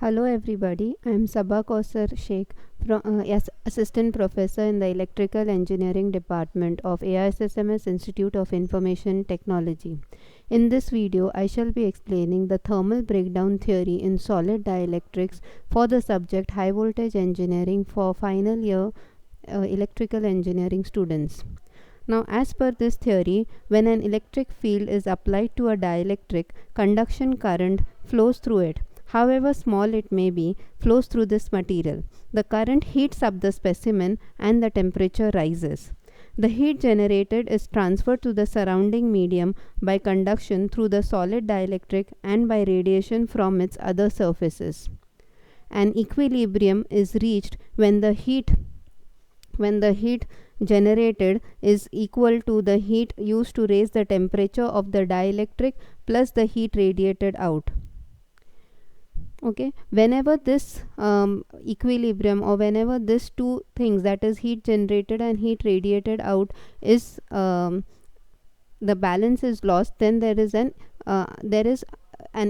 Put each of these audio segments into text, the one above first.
Hello everybody, I am Sabah Kausar Sheikh, as Assistant Professor in the Electrical Engineering Department of AISSMS Institute of Information Technology. In this video, I shall be explaining the thermal breakdown theory in solid dielectrics for the subject High Voltage Engineering for final year electrical engineering students. Now, as per this theory, when an electric field is applied to a dielectric, conduction current flows through it. However small it may be, flows through this material. The current heats up the specimen and the temperature rises. The heat generated is transferred to the surrounding medium by conduction through the solid dielectric and by radiation from its other surfaces. An equilibrium is reached when the heat generated is equal to the heat used to raise the temperature of the dielectric plus the heat radiated out. Okay, whenever this equilibrium, or whenever this two things, that is heat generated and heat radiated out, is the balance is lost, then there is an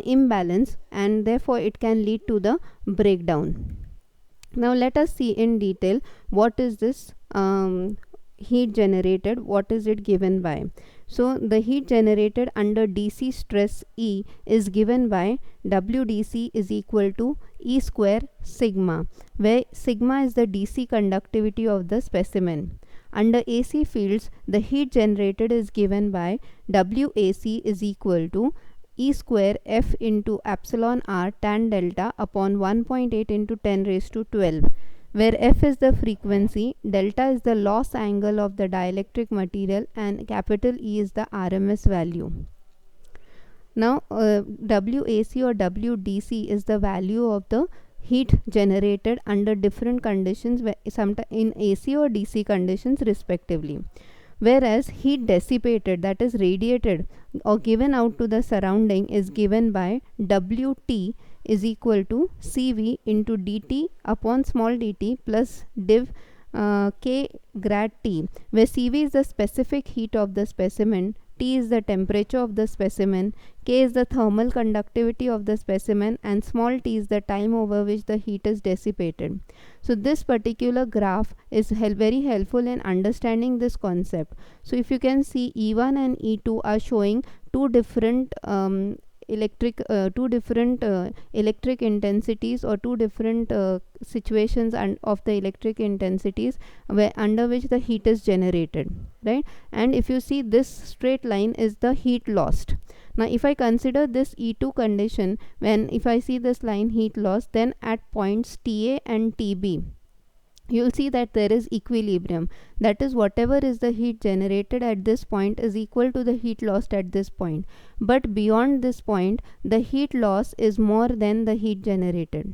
imbalance, and therefore it can lead to the breakdown. Now let us see in detail what is this heat generated, what is it given by. So the heat generated under DC stress E is given by WdC is equal to E square sigma, where sigma is the DC conductivity of the specimen. Under AC fields, the heat generated is given by WAC is equal to E square F into epsilon r tan delta upon 1.8 into 10 raised to 12, where F is the frequency, delta is the loss angle of the dielectric material, and capital E is the RMS value. Now WAC or WdC is the value of the heat generated under different conditions, sometimes in AC or DC conditions respectively. Whereas heat dissipated, that is radiated or given out to the surrounding, is given by Wt is equal to Cv into dt upon small dt plus div K grad T, where Cv is the specific heat of the specimen, T is the temperature of the specimen, K is the thermal conductivity of the specimen, and small t is the time over which the heat is dissipated. So this particular graph is very helpful in understanding this concept. So if you can see, E1 and E2 are showing two different electric intensities, or two different situations of the electric intensities under which the heat is generated, right? And if you see, this straight line is the heat lost. Now if I consider this E2 condition, if I see this line heat loss, then at points TA and TB, you will see that there is equilibrium. That is, whatever is the heat generated at this point is equal to the heat lost at this point. But beyond this point, the heat loss is more than the heat generated.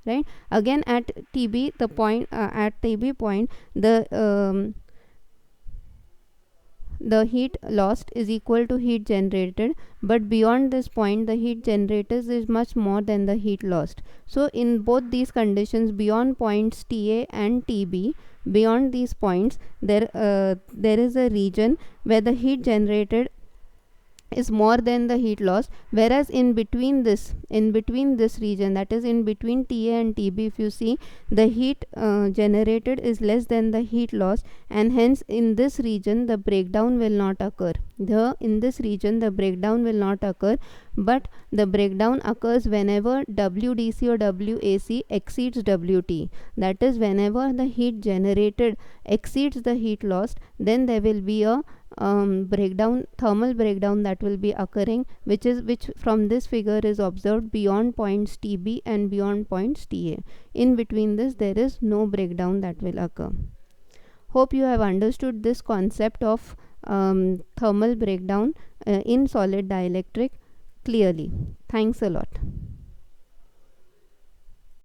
Right? Again, at TB, the point at TB point, the heat lost is equal to heat generated, but beyond this point the heat generated is much more than the heat lost. So in both these conditions, beyond points TA and TB, beyond these points, there is a region where the heat generated is more than the heat loss, whereas in between this region, that is in between TA and TB, if you see, the heat generated is less than the heat loss, and hence in this region the breakdown will not occur. In this region the breakdown will not occur, but the breakdown occurs whenever WdC or WAC exceeds Wt. That is, whenever the heat generated exceeds the heat lost, then there will be a thermal breakdown that will be occurring, which from this figure is observed beyond points TB and beyond points TA. In between this, there is no breakdown that will occur. Hope you have understood this concept of thermal breakdown in solid dielectric clearly. Thanks a lot.